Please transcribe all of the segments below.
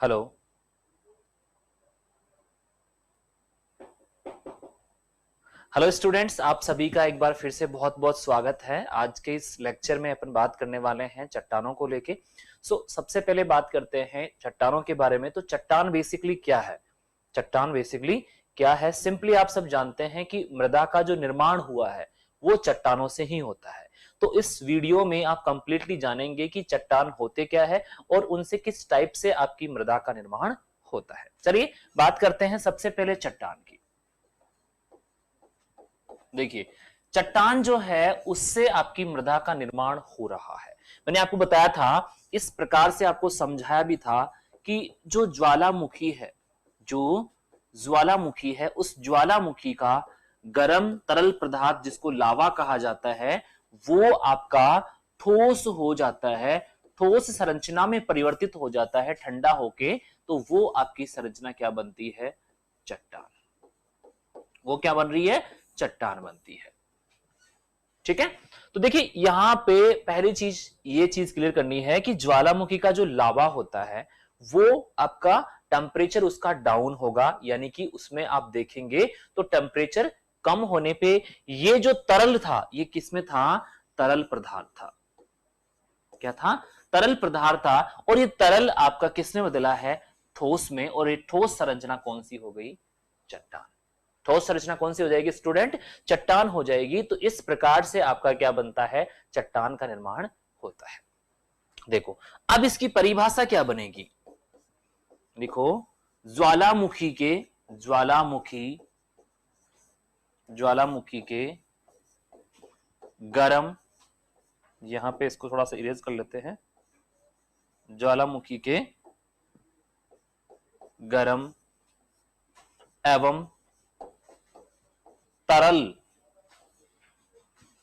Hello. Hello students, आप सभी का एक बार फिर से बहुत बहुत स्वागत है। आज के इस लेक्चर में अपन बात करने वाले हैं चट्टानों को लेके। सबसे पहले बात करते हैं चट्टानों के बारे में। तो चट्टान बेसिकली क्या है? चट्टान बेसिकली क्या है? सिंपली आप सब जानते हैं कि मृदा का जो निर्माण हुआ है वो चट्टानों से ही होता है। तो इस वीडियो में आप कंप्लीटली जानेंगे कि चट्टान होते क्या है और उनसे किस टाइप से आपकी मृदा का निर्माण होता है। चलिए बात करते हैं सबसे पहले चट्टान की। देखिए, चट्टान जो है उससे आपकी मृदा का निर्माण हो रहा है। मैंने आपको बताया था, इस प्रकार से आपको समझाया भी था कि जो ज्वालामुखी है, जो ज्वालामुखी है, उस ज्वालामुखी का गर्म तरल पदार्थ जिसको लावा कहा जाता है, वो आपका ठोस हो जाता है, ठोस संरचना में परिवर्तित हो जाता है ठंडा होके। तो वो आपकी संरचना क्या बनती है? चट्टान। वो क्या बन रही है? चट्टान बनती है। ठीक है। तो देखिए, यहां पे पहली चीज ये चीज क्लियर करनी है कि ज्वालामुखी का जो लावा होता है वो आपका टेम्परेचर उसका डाउन होगा, यानी कि उसमें आप देखेंगे तो टेम्परेचर कम होने पे ये जो तरल था, ये किसमें था? तरल पदार्थ था। क्या था? तरल पदार्थ था। और ये तरल आपका किसने बदला है? ठोस में। और ये ठोस संरचना कौन सी हो गई? चट्टान। ठोस संरचना कौन सी हो जाएगी स्टूडेंट? चट्टान हो जाएगी। तो इस प्रकार से आपका क्या बनता है? चट्टान का निर्माण होता है। देखो, अब इसकी परिभाषा क्या बनेगी? देखो, ज्वालामुखी के ज्वालामुखी ज्वालामुखी के गरम, यहां पे इसको थोड़ा सा इरेज कर लेते हैं। ज्वालामुखी के गरम एवं तरल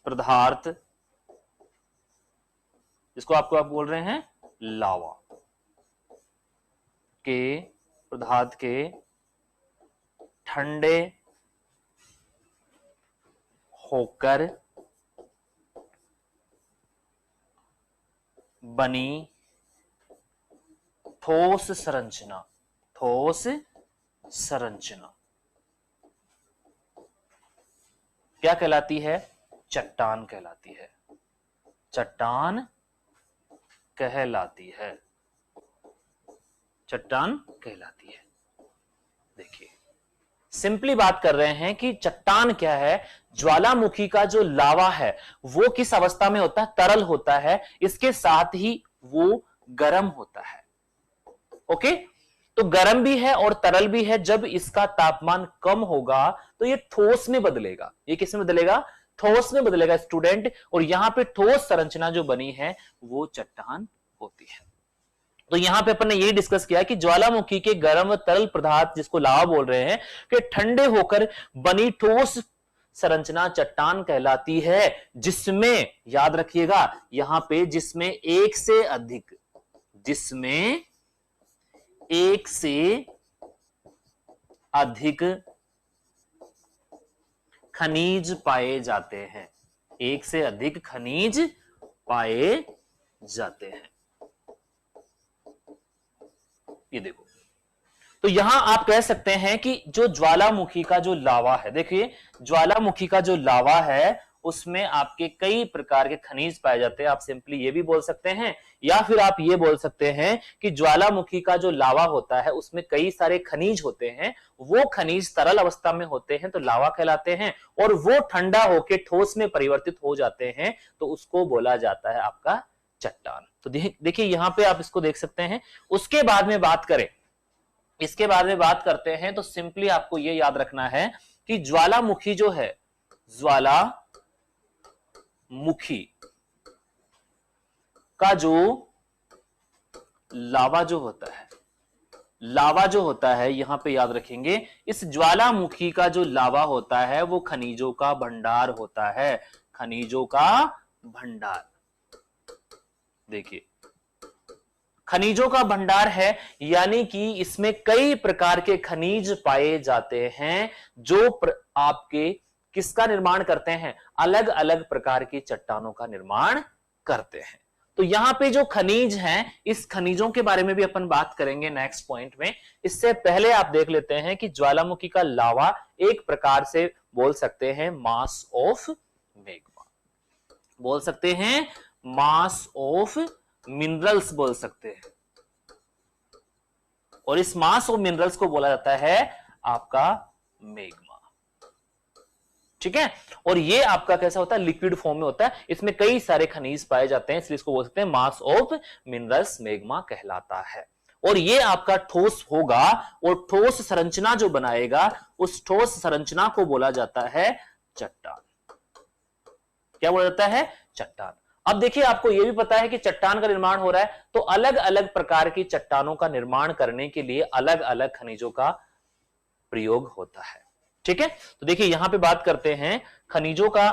पदार्थ, जिसको आप बोल रहे हैं लावा, के पदार्थ के ठंडे होकर बनी ठोस संरचना, ठोस संरचना क्या कहलाती है? चट्टान कहलाती है। चट्टान कहलाती है। चट्टान कहलाती है। देखिए, सिंपली बात कर रहे हैं कि चट्टान क्या है। ज्वालामुखी का जो लावा है वो किस अवस्था में होता है? तरल होता है। इसके साथ ही वो गर्म होता है। ओके, तो गर्म भी है और तरल भी है। जब इसका तापमान कम होगा तो ये ठोस में बदलेगा। ये किस में बदलेगा? ठोस में बदलेगा स्टूडेंट। और यहां पे ठोस संरचना जो बनी है वो चट्टान होती है। तो यहां पे अपन ने यही डिस्कस किया कि ज्वालामुखी के गर्म व तरल पदार्थ, जिसको लावा बोल रहे हैं, कि ठंडे होकर बनी ठोस संरचना चट्टान कहलाती है। जिसमें, याद रखिएगा यहां पे, जिसमें एक से अधिक, जिसमें एक से अधिक खनिज पाए जाते हैं। एक से अधिक खनिज पाए जाते हैं। ये देखो, तो यहां आप कह सकते हैं कि जो ज्वालामुखी का जो लावा है, देखिए ज्वालामुखी का जो लावा है उसमें आपके कई प्रकार के खनिज पाए जाते हैं। आप सिंपली ये भी बोल सकते हैं, या फिर आप ये बोल सकते हैं कि ज्वालामुखी का जो लावा होता है उसमें कई सारे खनिज होते हैं। वो खनिज तरल अवस्था में होते हैं तो लावा कहलाते हैं, और वो ठंडा होकर ठोस में परिवर्तित हो जाते हैं तो उसको बोला जाता है आपका चट्टान। तो देखिए यहां पे आप इसको देख सकते हैं। उसके बाद में बात करें, इसके बारे में बात करते हैं, तो सिंपली आपको यह याद रखना है कि ज्वालामुखी जो है, ज्वालामुखी का जो लावा जो होता है, लावा जो होता है, यहां पे याद रखेंगे, इस ज्वालामुखी का जो लावा होता है वो खनिजों का भंडार होता है। खनिजों का भंडार। देखिए, खनिजों का भंडार है, यानी कि इसमें कई प्रकार के खनिज पाए जाते हैं जो आपके किसका निर्माण करते हैं? अलग अलग प्रकार की चट्टानों का निर्माण करते हैं। तो यहां पे जो खनिज हैं, इस खनिजों के बारे में भी अपन बात करेंगे नेक्स्ट पॉइंट में। इससे पहले आप देख लेते हैं कि ज्वालामुखी का लावा एक प्रकार से बोल सकते हैं मास ऑफ मैग्मा, बोल सकते हैं मास ऑफ मिनरल्स बोल सकते हैं, और इस मास ऑफ मिनरल्स को बोला जाता है आपका मैग्मा। ठीक है, और ये आपका कैसा होता है, लिक्विड फॉर्म में होता है, इसमें कई सारे खनिज पाए जाते हैं, इसलिए इसको बोल सकते हैं मास ऑफ मिनरल्स मैग्मा कहलाता है। और ये आपका ठोस होगा, और ठोस संरचना जो बनाएगा उस ठोस संरचना को बोला जाता है चट्टान। क्या बोला जाता है, चट्टान। अब देखिए, आपको यह भी पता है कि चट्टान का निर्माण हो रहा है, तो अलग अलग प्रकार की चट्टानों का निर्माण करने के लिए अलग अलग खनिजों का प्रयोग होता है। ठीक है, तो देखिए यहां पे बात करते हैं खनिजों का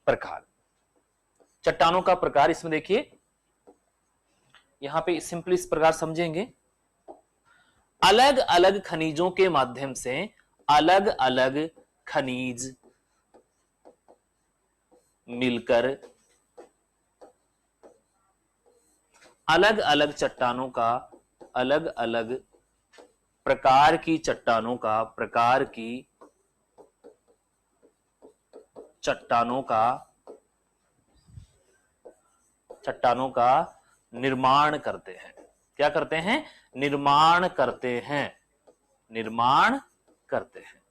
प्रकार, चट्टानों का प्रकार। इसमें देखिए यहां पे सिंपली इस प्रकार समझेंगे, अलग अलग खनिजों के माध्यम से अलग अलग खनिज मिलकर अलग अलग चट्टानों का, अलग अलग प्रकार की चट्टानों का निर्माण करते हैं। क्या करते हैं, निर्माण करते हैं।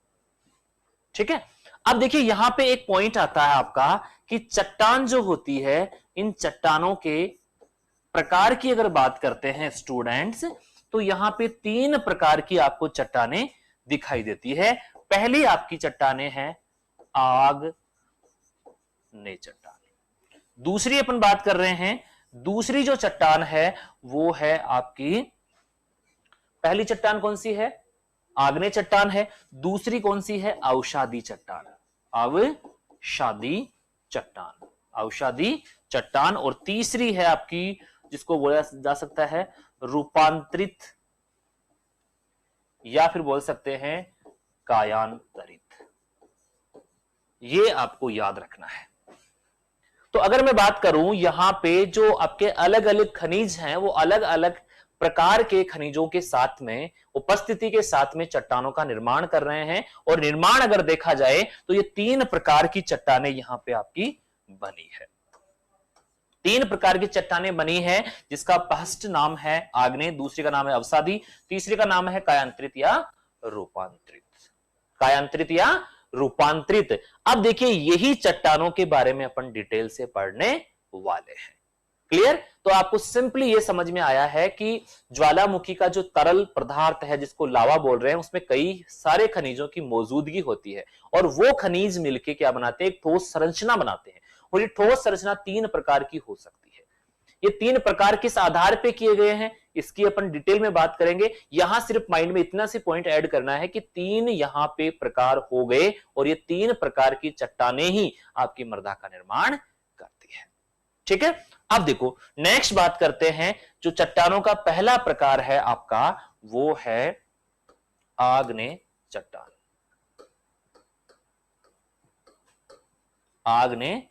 ठीक है, अब देखिए यहां पे एक पॉइंट आता है आपका कि चट्टान जो होती है, इन चट्टानों के प्रकार की अगर बात करते हैं स्टूडेंट्स, तो यहां पे 3 प्रकार की आपको चट्टानें दिखाई देती है। पहली आपकी चट्टानें हैं आग्नेय चट्टान। दूसरी अपन बात कर रहे हैं, दूसरी जो चट्टान है वो है आपकी, पहली चट्टान कौन सी है, आग्नेय चट्टान है। दूसरी कौन सी है, अवसादी चट्टान, अवसादी चट्टान। और तीसरी है आपकी, जिसको बोला जा सकता है रूपांतरित, या फिर बोल सकते हैं कायांतरित। ये आपको याद रखना है। तो अगर मैं बात करूं, यहां पे जो आपके अलग अलग खनिज हैं, वो अलग अलग प्रकार के खनिजों के साथ में, उपस्थिति के साथ में चट्टानों का निर्माण कर रहे हैं। और निर्माण अगर देखा जाए तो ये 3 प्रकार की चट्टानें यहां पे आपकी बनी है। 3 प्रकार की चट्टानें बनी है, जिसका फर्स्ट नाम है आग्नेय, दूसरी का नाम है अवसादी, तीसरी का नाम है कायांतरित या रूपांतरित। अब देखिए यही चट्टानों के बारे में अपन डिटेल से पढ़ने वाले हैं। क्लियर? तो आपको सिंपली ये समझ में आया है कि ज्वालामुखी का जो तरल पदार्थ है, जिसको लावा बोल रहे हैं, उसमें कई सारे खनिजों की मौजूदगी होती है, और वो खनिज मिलके क्या बनाते हैं, एक ठोस संरचना बनाते हैं। और ये ठोस संरचना 3 प्रकार की हो सकती है। ये 3 प्रकार किस आधार पे किए गए हैं, इसकी अपन डिटेल में बात करेंगे। यहां सिर्फ माइंड में इतना सी पॉइंट ऐड करना है कि 3 यहां पे प्रकार हो गए, और ये 3 प्रकार की चट्टानें ही आपकी मृदा का निर्माण करती है। ठीक है, अब देखो नेक्स्ट बात करते हैं। जो चट्टानों का पहला प्रकार है आपका, वो है आग्नेय चट्टान। आग्नेय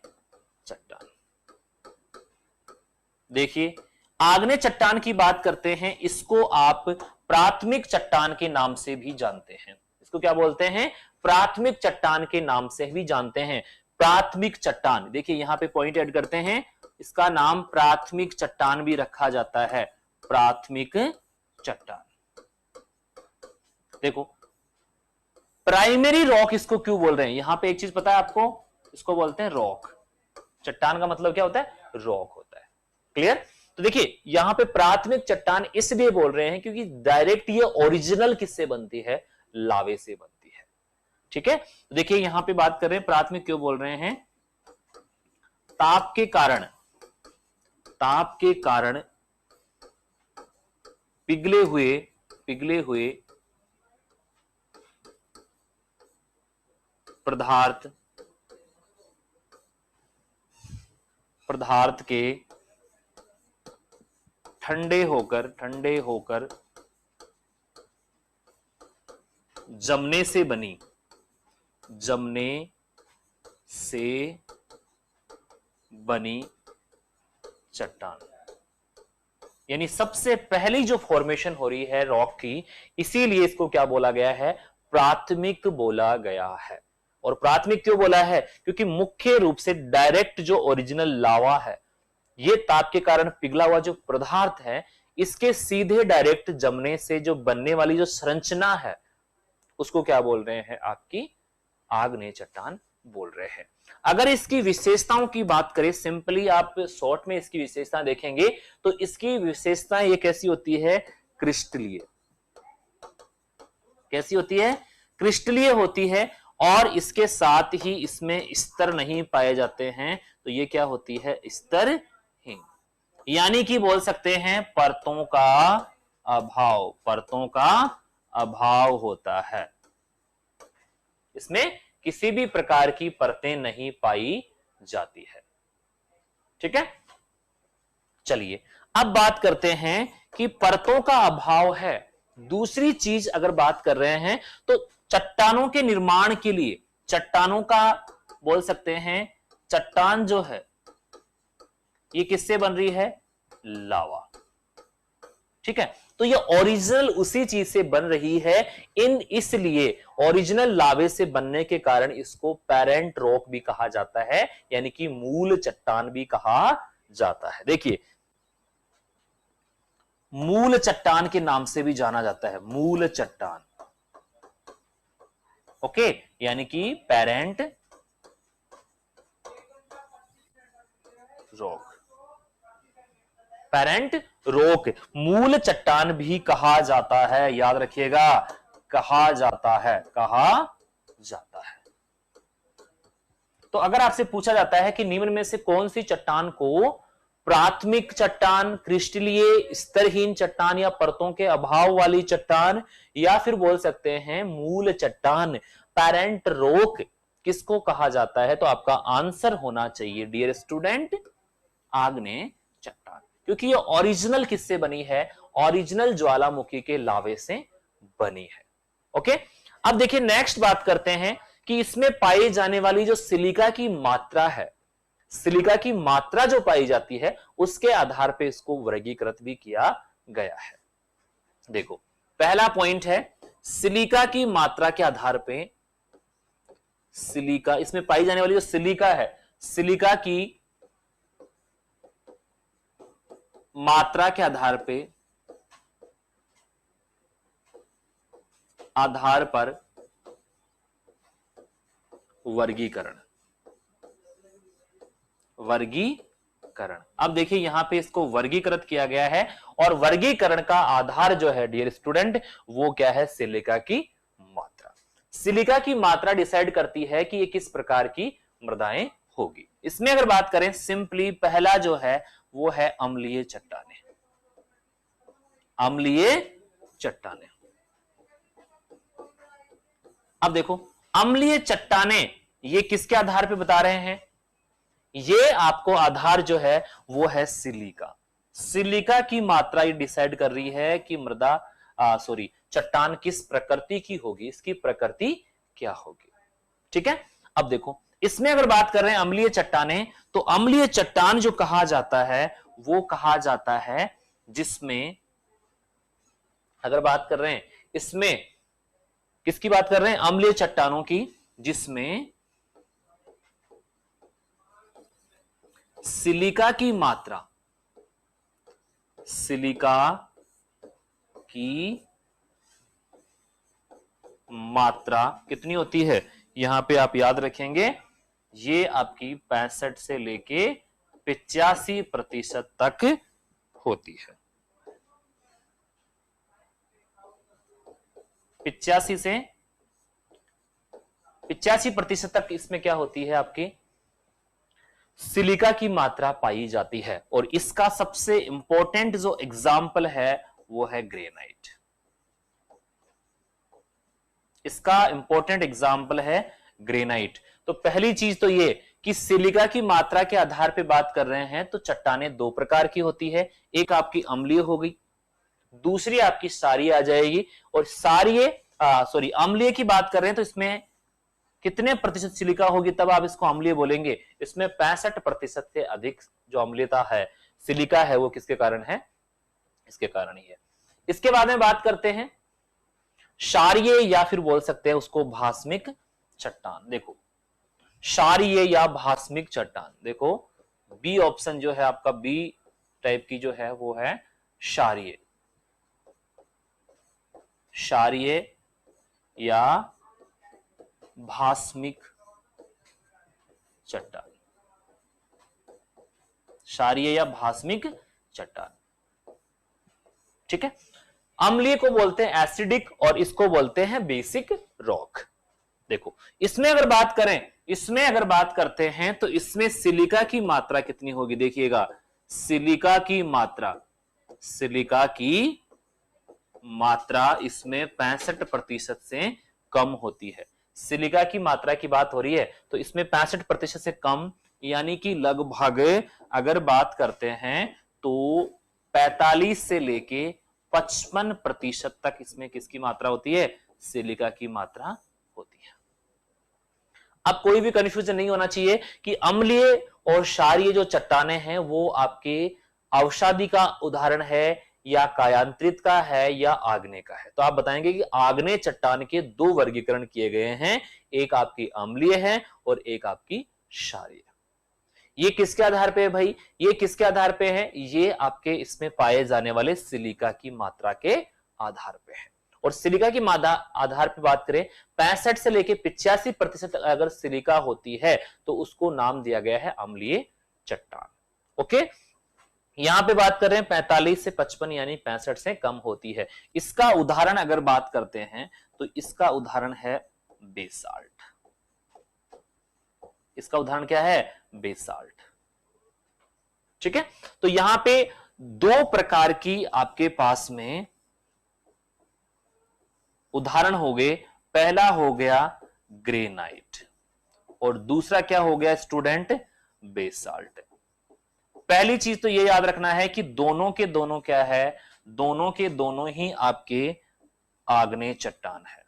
चट्टान, देखिए आग्नेय चट्टान की बात करते हैं, इसको आप प्राथमिक चट्टान के नाम से भी जानते हैं। इसको क्या बोलते हैं, प्राथमिक चट्टान के नाम से भी जानते हैं। प्राथमिक चट्टान, देखिए यहां पे पॉइंट ऐड करते हैं, इसका नाम प्राथमिक चट्टान भी रखा जाता है, प्राथमिक चट्टान। देखो प्राइमरी रॉक इसको क्यों बोल रहे हैं, यहां पे एक चीज पता है आपको, इसको बोलते हैं रॉक। चट्टान का मतलब क्या होता है, रॉक होता है। क्लियर? तो देखिए यहां पे प्राथमिक चट्टान इसलिए बोल रहे हैं क्योंकि डायरेक्ट ये ओरिजिनल किससे बनती है, लावे से बनती है। ठीक है, तो देखिए यहां पे बात कर रहे हैं प्राथमिक क्यों बोल रहे हैं, ताप के कारण पिघले हुए पदार्थ के ठंडे होकर जमने से बनी चट्टान, यानी सबसे पहली जो फॉर्मेशन हो रही है रॉक की, इसीलिए इसको क्या बोला गया है, प्राथमिक बोला गया है। और प्राथमिक क्यों बोला है, क्योंकि मुख्य रूप से डायरेक्ट जो ओरिजिनल लावा है, ये ताप के कारण पिघला हुआ जो पदार्थ है, इसके सीधे डायरेक्ट जमने से जो बनने वाली जो संरचना है, उसको क्या बोल रहे हैं, आपकी आग्नेय चट्टान बोल रहे हैं। अगर इसकी विशेषताओं की बात करें, सिंपली आप शॉर्ट में इसकी विशेषता देखेंगे तो इसकी विशेषता ये कैसी होती है, क्रिस्टलीय। कैसी होती है, क्रिस्टलीय होती है। और इसके साथ ही इसमें स्तर नहीं पाए जाते हैं, तो ये क्या होती है, स्तरहीन, यानी कि बोल सकते हैं परतों का अभाव, परतों का अभाव होता है। इसमें किसी भी प्रकार की परतें नहीं पाई जाती है। ठीक है, चलिए अब बात करते हैं कि परतों का अभाव है। दूसरी चीज अगर बात कर रहे हैं तो चट्टानों के निर्माण के लिए, चट्टानों का बोल सकते हैं, चट्टान जो है ये किससे बन रही है, लावा। ठीक है, तो ये ओरिजिनल उसी चीज से बन रही है, इसलिए ओरिजिनल लावे से बनने के कारण इसको पेरेंट रॉक भी कहा जाता है, यानी कि मूल चट्टान भी कहा जाता है। देखिए, मूल चट्टान के नाम से भी जाना जाता है, मूल चट्टान। ओके, यानी कि पेरेंट रॉक, पेरेंट रॉक मूल चट्टान भी कहा जाता है, याद रखिएगा, कहा जाता है, कहा जाता है। तो अगर आपसे पूछा जाता है कि निम्न में से कौन सी चट्टान को प्राथमिक चट्टान, क्रिस्टलीय, स्तरहीन चट्टान, या परतों के अभाव वाली चट्टान, या फिर बोल सकते हैं मूल चट्टान, पेरेंट रॉक, किसको कहा जाता है, तो आपका आंसर होना चाहिए डियर स्टूडेंट, आग्नेय चट्टान। क्योंकि ये ओरिजिनल किससे बनी है, ओरिजिनल ज्वालामुखी के लावे से बनी है। ओके, अब देखिए नेक्स्ट बात करते हैं कि इसमें पाई जाने वाली जो सिलिका की मात्रा है, सिलिका की मात्रा जो पाई जाती है, उसके आधार पे इसको वर्गीकृत भी किया गया है। देखो, पहला पॉइंट है सिलिका की मात्रा के आधार पे, सिलिका, इसमें पाई जाने वाली जो सिलिका है, सिलिका की मात्रा के आधार पर वर्गीकरण, अब देखिए यहां पे इसको वर्गीकृत किया गया है, और वर्गीकरण का आधार जो है डियर स्टूडेंट, वो क्या है, सिलिका की मात्रा। सिलिका की मात्रा डिसाइड करती है कि ये किस प्रकार की मृदाएं होगी। इसमें अगर बात करें, सिंपली पहला जो है वो है अम्लीय चट्टानें, अम्लीय चट्टानें। अब देखो, अम्लीय चट्टानें ये किसके आधार पे बता रहे हैं, ये आपको आधार जो है वो है सिलिका, सिलिका की मात्रा ये डिसाइड कर रही है कि मृदा चट्टान किस प्रकृति की होगी, इसकी प्रकृति क्या होगी। ठीक है, अब देखो इसमें अगर बात कर रहे हैं अम्लीय चट्टानें, तो अम्लीय चट्टान जो कहा जाता है वो कहा जाता है जिसमें, अगर बात कर रहे हैं इसमें किसकी बात कर रहे हैं, अम्लीय चट्टानों की, जिसमें सिलिका की मात्रा, सिलिका की मात्रा कितनी होती है, यहां पे आप याद रखेंगे, ये आपकी 65 से लेके 85% तक होती है। 85 से 85% तक इसमें क्या होती है, आपकी सिलिका की मात्रा पाई जाती है। और इसका सबसे इंपॉर्टेंट जो एग्जाम्पल है वो है ग्रेनाइट, इसका इंपॉर्टेंट एग्जाम्पल है ग्रेनाइट। तो पहली चीज तो ये कि सिलिका की मात्रा के आधार पे बात कर रहे हैं तो चट्टानें दो प्रकार की होती है, एक आपकी अम्लीय हो गई, दूसरी आपकी क्षारीय आ जाएगी। और अम्लीय की बात कर रहे हैं तो इसमें कितने प्रतिशत सिलिका होगी, तब आप इसको अम्लीय बोलेंगे, इसमें 65% से अधिक जो अम्लीयता है सिलिका है वो किसके कारण है, इसके कारण ही है। इसके बाद में बात करते हैं क्षारीय या फिर बोल सकते हैं उसको भास्मिक चट्टान। देखो क्षारीय या भास्मिक चट्टान, देखो बी ऑप्शन जो है आपका, बी टाइप की जो है वो है क्षारीय, क्षारीय या भास्मिक चट्टान, क्षारीय या भास्मिक चट्टान, ठीक है। अम्लीय को बोलते हैं एसिडिक और इसको बोलते हैं बेसिक रॉक। देखो इसमें अगर बात करें, इसमें अगर बात करते हैं तो इसमें सिलिका की मात्रा कितनी होगी, देखिएगा सिलिका की मात्रा, सिलिका की मात्रा इसमें 65% से कम होती है। सिलिका की मात्रा की बात हो रही है तो इसमें 65% से कम, यानी कि लगभग अगर बात करते हैं तो 45 से लेके 55% तक इसमें किसकी मात्रा होती है, सिलिका की मात्रा होती है। अब कोई भी कंफ्यूजन नहीं होना चाहिए कि अम्लीय और क्षारीय जो चट्टाने हैं वो आपके अवसादी का उदाहरण है या कायांतरित का है या आग्नेय का है। तो आप बताएंगे कि आग्नेय चट्टान के दो वर्गीकरण किए गए हैं, एक आपकी अम्लीय है और एक आपकी क्षारीय। ये किसके आधार पे है भाई, ये किसके आधार पे है, ये आपके इसमें पाए जाने वाले सिलिका की मात्रा के आधार पे है। और सिलिका की मात्रा आधार पे बात करें 65 से लेके 85% अगर सिलिका होती है तो उसको नाम दिया गया है अम्लीय चट्टान। ओके, यहां पे बात कर रहे हैं 45 से 55 यानी 65 से कम होती है। इसका उदाहरण अगर बात करते हैं तो इसका उदाहरण है बेसाल्ट। इसका उदाहरण क्या है, बेसाल्ट, ठीक है। तो यहां पे दो प्रकार की आपके पास में उदाहरण हो गए, पहला हो गया ग्रेनाइट और दूसरा क्या हो गया स्टूडेंट, बेसाल्ट। पहली चीज तो ये याद रखना है कि दोनों के दोनों क्या है, दोनों के दोनों ही आपके आग्नेय चट्टान है,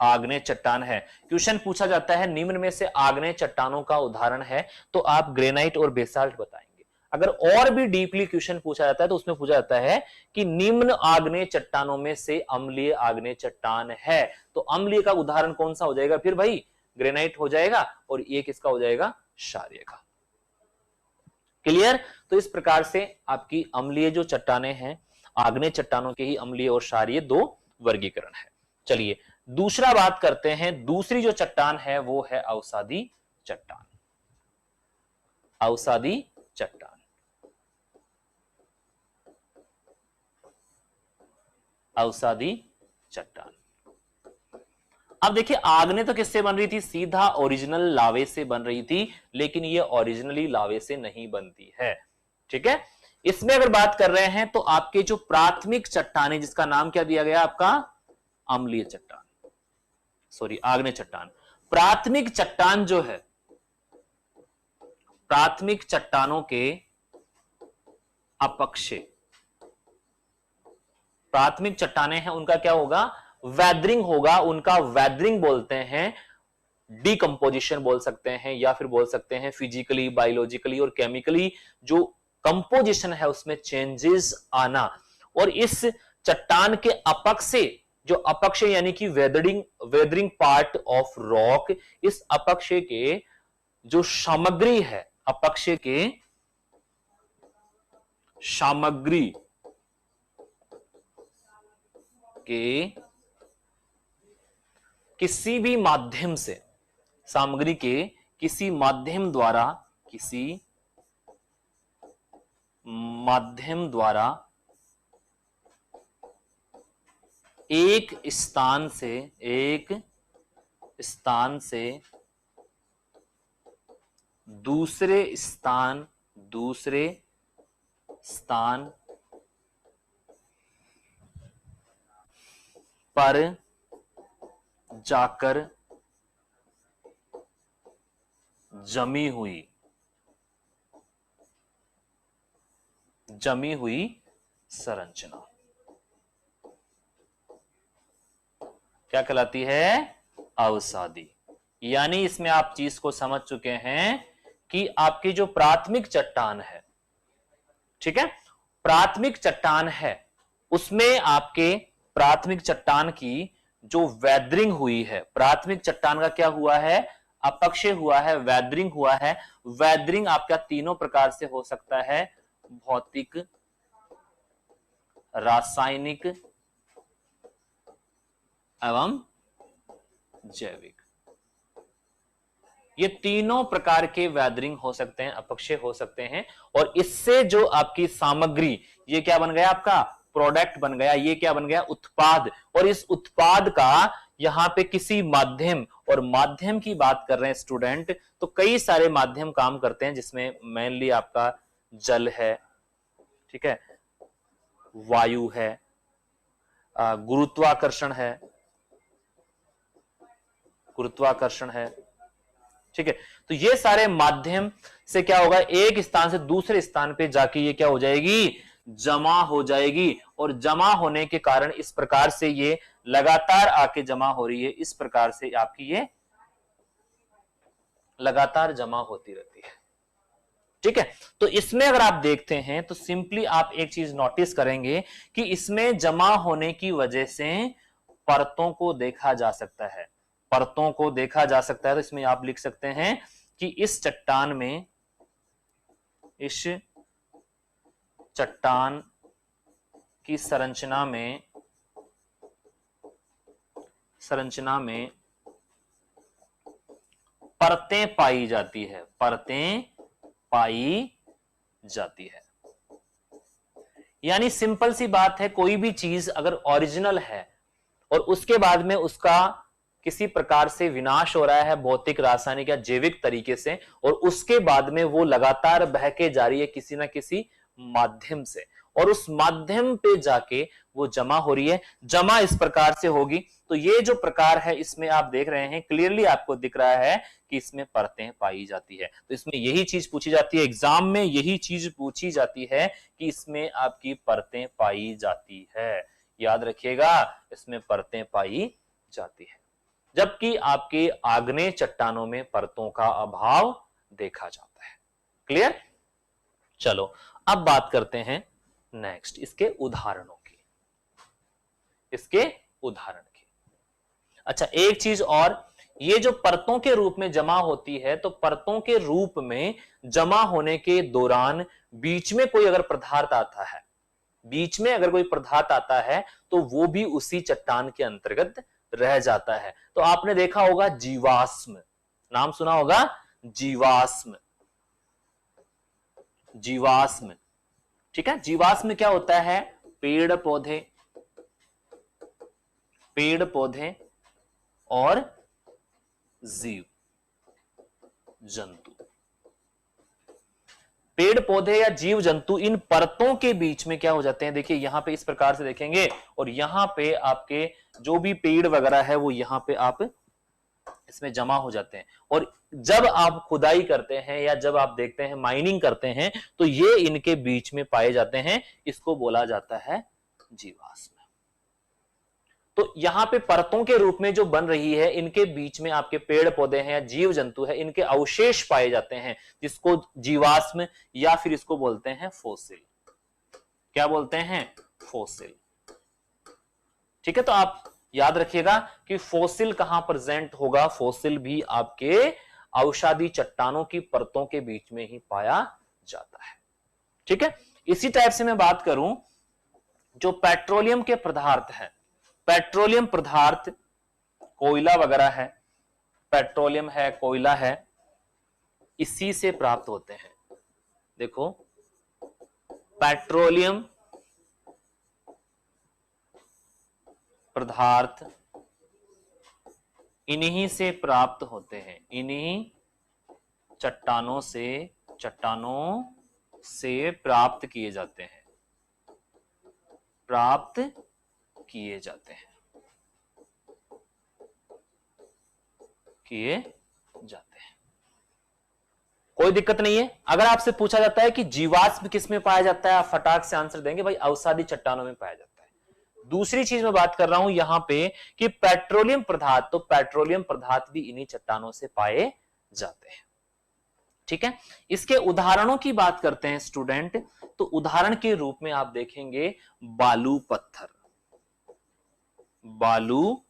आग्नेय चट्टान है। क्वेश्चन पूछा जाता है निम्न में से आग्नेय चट्टानों का उदाहरण है, तो आप ग्रेनाइट और बेसाल्ट बताएंगे। अगर और भी डीपली क्वेश्चन पूछा जाता है तो उसमें पूछा जाता है कि निम्न आग्नेय चट्टानों में से अम्लीय आग्नेय चट्टान है, तो अम्लीय का उदाहरण कौन सा हो जाएगा फिर भाई, ग्रेनाइट हो जाएगा और ये किसका हो जाएगा, क्षारीय का। क्लियर। तो इस प्रकार से आपकी अम्लीय जो चट्टाने हैं, आग्नेय चट्टानों के ही अम्लीय और क्षारीय दो वर्गीकरण है। चलिए दूसरा बात करते हैं, दूसरी जो चट्टान है वो है अवसादी चट्टान, अवसादी चट्टान। अवसादी चट्टान, अब देखिए आग्नेय तो किससे बन रही थी, सीधा ओरिजिनल लावे से बन रही थी, लेकिन ये ओरिजिनली लावे से नहीं बनती है, ठीक है। इसमें अगर बात कर रहे हैं तो आपके जो प्राथमिक चट्टान है, जिसका नाम क्या दिया गया आपका, अम्लीय चट्टान, सॉरी आग्नेय चट्टान। प्राथमिक चट्टान जो है, प्राथमिक चट्टानों के अपक्षय, प्राथमिक चट्टाने हैं उनका क्या होगा, वेदरिंग होगा, उनका वेदरिंग बोलते हैं, डिकम्पोजिशन बोल सकते हैं या फिर बोल सकते हैं फिजिकली, बायोलॉजिकली और केमिकली जो कंपोजिशन है उसमें चेंजेस आना। और इस चट्टान के अपक्षय, जो अपक्षय यानी कि वेदरिंग पार्ट ऑफ रॉक, इस अपक्षय के जो सामग्री है, अपक्षय के सामग्री के किसी भी माध्यम से, सामग्री के किसी माध्यम द्वारा, किसी माध्यम द्वारा एक स्थान से दूसरे स्थान पर जाकर जमी हुई संरचना क्या कहलाती है, अवसादी। यानी इसमें आप चीज को समझ चुके हैं कि आपकी जो प्राथमिक चट्टान है, ठीक है, प्राथमिक चट्टान है, उसमें आपके प्राथमिक चट्टान की जो वेदरिंग हुई है, प्राथमिक चट्टान का क्या हुआ है, अपक्षय हुआ है, वेदरिंग हुआ है। वेदरिंग आपका तीनों प्रकार से हो सकता है, भौतिक, रासायनिक एवं जैविक। ये तीनों प्रकार के वेदरिंग हो सकते हैं, अपक्षय हो सकते हैं, और इससे जो आपकी सामग्री, ये क्या बन गया, आपका प्रोडक्ट बन गया, ये क्या बन गया, उत्पाद। और इस उत्पाद का यहां पे किसी माध्यम, और माध्यम की बात कर रहे हैं स्टूडेंट, तो कई सारे माध्यम काम करते हैं, जिसमें मेनली आपका जल है, ठीक है, वायु है, गुरुत्वाकर्षण है, गुरुत्वाकर्षण है, ठीक है। तो ये सारे माध्यम से क्या होगा, एक स्थान से दूसरे स्थान पे जाके ये क्या हो जाएगी, जमा हो जाएगी। और जमा होने के कारण इस प्रकार से ये लगातार आके जमा हो रही है, इस प्रकार से आपकी ये लगातार जमा होती रहती है, ठीक है। तो इसमें अगर आप देखते हैं तो सिंपली आप एक चीज नोटिस करेंगे कि इसमें जमा होने की वजह से परतों को देखा जा सकता है, परतों को देखा जा सकता है। तो इसमें आप लिख सकते हैं कि इस चट्टान में, इस चट्टान की संरचना में परतें पाई जाती है, परतें पाई जाती है। यानी सिंपल सी बात है, कोई भी चीज अगर ओरिजिनल है और उसके बाद में उसका किसी प्रकार से विनाश हो रहा है, भौतिक, रासायनिक या जैविक तरीके से, और उसके बाद में वो लगातार बह के जा रही है किसी ना किसी माध्यम से, और उस माध्यम पे जाके वो जमा हो रही है, जमा इस प्रकार से होगी। तो ये जो प्रकार है, इसमें आप देख रहे हैं, क्लियरली आपको दिख रहा है कि इसमें परतें पाई जाती है। तो इसमें यही चीज पूछी जाती है, एग्जाम में यही चीज पूछी जाती है कि इसमें आपकी परतें पाई जाती है। याद रखिएगा, इसमें परतें पाई जाती है, जबकि आपके आग्नेय चट्टानों में परतों का अभाव देखा जाता है। क्लियर? चलो अब बात करते हैं नेक्स्ट इसके उदाहरणों की, इसके उदाहरण की। अच्छा, एक चीज और, ये जो परतों के रूप में जमा होती है, तो परतों के रूप में जमा होने के दौरान बीच में कोई अगर पदार्थ आता है, बीच में अगर कोई पदार्थ आता है, तो वो भी उसी चट्टान के अंतर्गत रह जाता है। तो आपने देखा होगा जीवाश्म, नाम सुना होगा, जीवाश्म, जीवाश्म, ठीक है। जीवाश्म क्या होता है, पेड़ पौधे, पेड़ पौधे और जीव जंतु, पेड़ पौधे या जीव जंतु, इन परतों के बीच में क्या हो जाते हैं, देखिए यहां पे इस प्रकार से देखेंगे, और यहां पे आपके जो भी पेड़ वगैरह है वो यहां पे आप इसमें जमा हो जाते हैं। और जब आप खुदाई करते हैं या जब आप देखते हैं माइनिंग करते हैं, तो ये इनके बीच में पाए जाते हैं, इसको बोला जाता है जीवाश्म। तो यहां पे परतों के रूप में जो बन रही है, इनके बीच में आपके पेड़ पौधे हैं या जीव जंतु है, इनके अवशेष पाए जाते हैं, जिसको जीवाश्म या फिर इसको बोलते हैं फोसिल। क्या बोलते हैं, फोसिल, ठीक है। तो आप याद रखिएगा कि फोसिल कहां प्रेजेंट होगा, फोसिल भी आपके औषधि चट्टानों की परतों के बीच में ही पाया जाता है, ठीक है। इसी टाइप से मैं बात करूं, जो पेट्रोलियम के पदार्थ है, पेट्रोलियम पदार्थ कोयला वगैरह है, पेट्रोलियम है, कोयला है, इसी से प्राप्त होते हैं। देखो, पेट्रोलियम पदार्थ इन्हीं से प्राप्त होते हैं, इन्हीं चट्टानों से प्राप्त किए जाते हैं, प्राप्त किए जाते हैं, किए जाते हैं। कोई दिक्कत नहीं है। अगर आपसे पूछा जाता है कि जीवाश्म किस में पाया जाता है, आप फटाक से आंसर देंगे भाई अवसादी चट्टानों में पाया जाता है। दूसरी चीज मैं बात कर रहा हूं यहां पे कि पेट्रोलियम पदार्थ, तो पेट्रोलियम पदार्थ भी इन्हीं चट्टानों से पाए जाते हैं, ठीक है। इसके उदाहरणों की बात करते हैं स्टूडेंट, तो उदाहरण के रूप में आप देखेंगे बालू पत्थर, बालू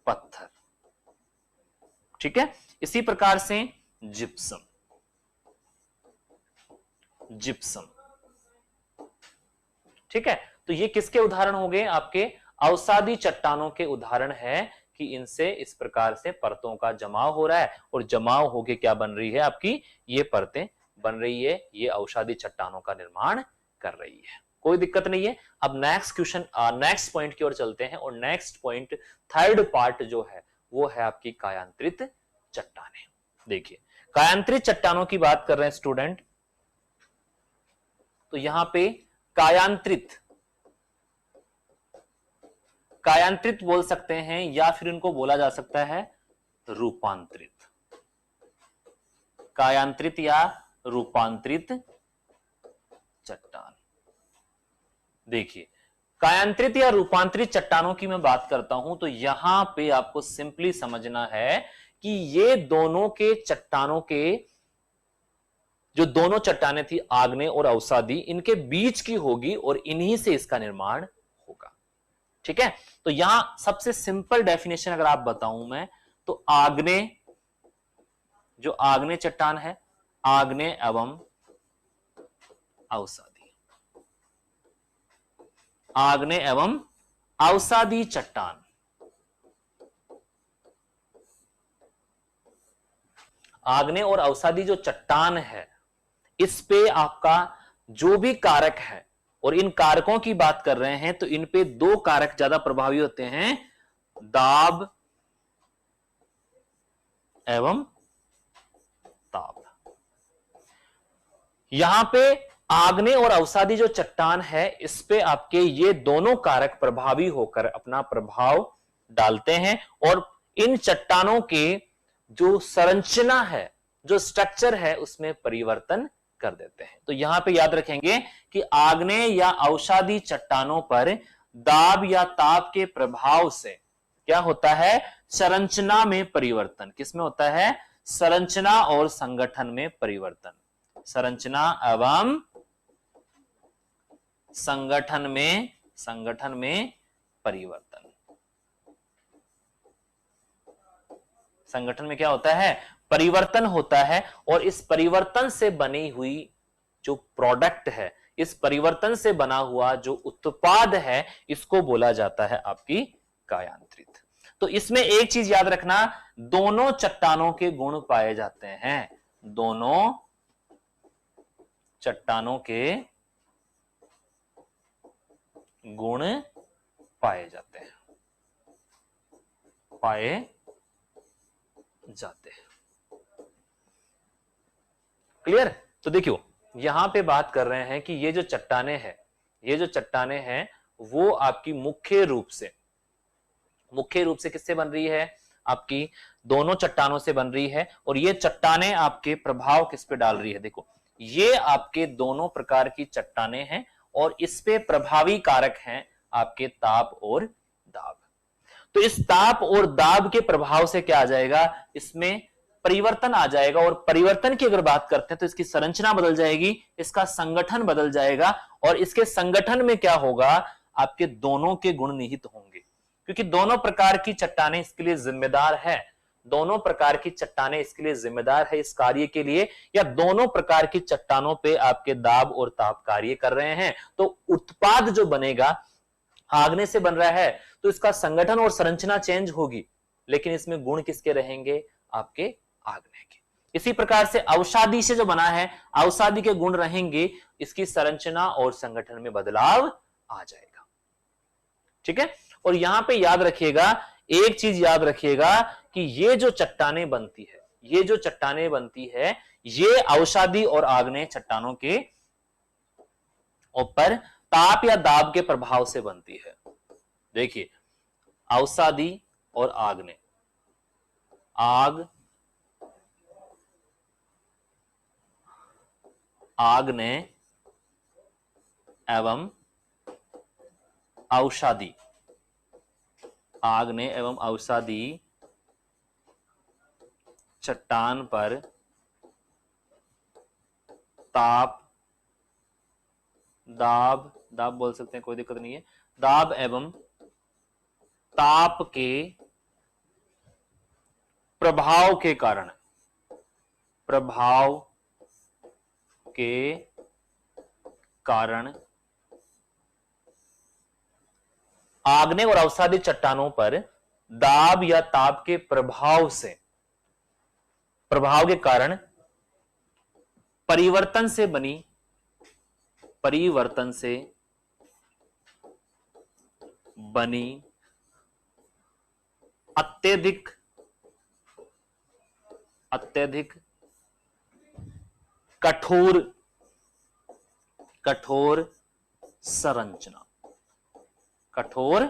पत्थर, ठीक है। इसी प्रकार से जिप्सम, जिप्सम, ठीक है। तो ये किसके उदाहरण हो गए? आपके अवसादी चट्टानों के उदाहरण है कि इनसे इस प्रकार से परतों का जमाव हो रहा है और जमाव होके क्या बन रही है? आपकी ये परतें बन रही है, ये अवसादी चट्टानों का निर्माण कर रही है। कोई दिक्कत नहीं है। अब नेक्स्ट क्वेश्चन, नेक्स्ट पॉइंट की ओर चलते हैं और नेक्स्ट पॉइंट, थर्ड पार्ट जो है वो है आपकी कायांतरित चट्टानें। देखिए, कायांतरित चट्टानों की बात कर रहे हैं स्टूडेंट, तो यहां पे कायांतरित, कायांतरित बोल सकते हैं या फिर इनको बोला जा सकता है रूपांतरित, कायांतरित या रूपांतरित चट्टान। देखिए, कायांतरित या रूपांतरित चट्टानों की मैं बात करता हूं तो यहां पे आपको सिंपली समझना है कि ये दोनों के चट्टानों के, जो दोनों चट्टानें थी आग्नेय और अवसादी, इनके बीच की होगी और इन्हीं से इसका निर्माण होगा, ठीक है। तो यहां सबसे सिंपल डेफिनेशन अगर आप बताऊं मैं, तो आग्नेय, जो आग्नेय चट्टान है, आग्नेय एवं अवसादी, आग्नेय एवं अवसादी चट्टान, आग्नेय और अवसादी जो चट्टान है, इस पे आपका जो भी कारक है, और इन कारकों की बात कर रहे हैं तो इन पे दो कारक ज्यादा प्रभावी होते हैं, दाब एवं ताप। यहां पे आग्नेय और अवसादी जो चट्टान है, इस पे आपके ये दोनों कारक प्रभावी होकर अपना प्रभाव डालते हैं और इन चट्टानों के जो संरचना है, जो स्ट्रक्चर है, उसमें परिवर्तन कर देते हैं। तो यहां पे याद रखेंगे कि आग्नेय या अवसादी चट्टानों पर दाब या ताप के प्रभाव से क्या होता है? संरचना में परिवर्तन। किसमें होता है? संरचना और संगठन में परिवर्तन। संरचना एवं संगठन में परिवर्तन। संगठन में क्या होता है? परिवर्तन होता है, और इस परिवर्तन से बनी हुई जो प्रोडक्ट है, इस परिवर्तन से बना हुआ जो उत्पाद है, इसको बोला जाता है आपकी कायांतरित। तो इसमें एक चीज याद रखना, दोनों चट्टानों के गुण पाए जाते हैं, दोनों चट्टानों के गुण पाए जाते हैं, पाए जाते हैं। क्लियर? तो देखियो, यहां पे बात कर रहे हैं कि ये जो चट्टानें हैं, ये जो चट्टानें हैं वो आपकी मुख्य रूप से किससे बन रही है? आपकी दोनों चट्टानों से बन रही है, और ये चट्टानें आपके प्रभाव किस पे डाल रही है? देखो, ये आपके दोनों प्रकार की चट्टानें हैं और इस पे प्रभावी कारक हैं आपके ताप और दाब। तो इस ताप और दाब के प्रभाव से क्या आ जाएगा? इसमें परिवर्तन आ जाएगा, और परिवर्तन की अगर बात करते हैं तो इसकी संरचना बदल जाएगी, इसका संगठन बदल जाएगा, और इसके संगठन में क्या होगा? आपके दोनों के गुण निहित होंगे, क्योंकि दोनों प्रकार की चट्टानें इसके लिए जिम्मेदार है, दोनों प्रकार की चट्टानें इसके लिए जिम्मेदार है इस कार्य के लिए, या दोनों प्रकार की चट्टानों पे आपके दाब और ताप कार्य कर रहे हैं। तो उत्पाद जो बनेगा, आग्नेय से बन रहा है तो इसका संगठन और संरचना चेंज होगी, लेकिन इसमें गुण किसके रहेंगे? आपके आग्नेय के। इसी प्रकार से अवसादी से जो बना है, अवसादी के गुण रहेंगे, इसकी संरचना और संगठन में बदलाव आ जाएगा, ठीक है। और यहां पे याद रखिएगा, एक चीज याद रखिएगा कि ये जो चट्टानें बनती है, ये जो चट्टानें बनती है, ये अवसादी और आग्नेय चट्टानों के ऊपर ताप या दाब के प्रभाव से बनती है। देखिए, अवसादी और आग्नेय, आग्नेय एवं अवसादी, आग्नेय एवं अवसादी चट्टान पर ताप, दाब, दाब बोल सकते हैं, कोई दिक्कत नहीं है, दाब एवं ताप के प्रभाव के कारण, प्रभाव के कारण आग्नेय और अवसादी चट्टानों पर दाब या ताप के प्रभाव से, प्रभाव के कारण परिवर्तन से बनी, परिवर्तन से बनी अत्यधिक, अत्यधिक कठोर, कठोर संरचना, कठोर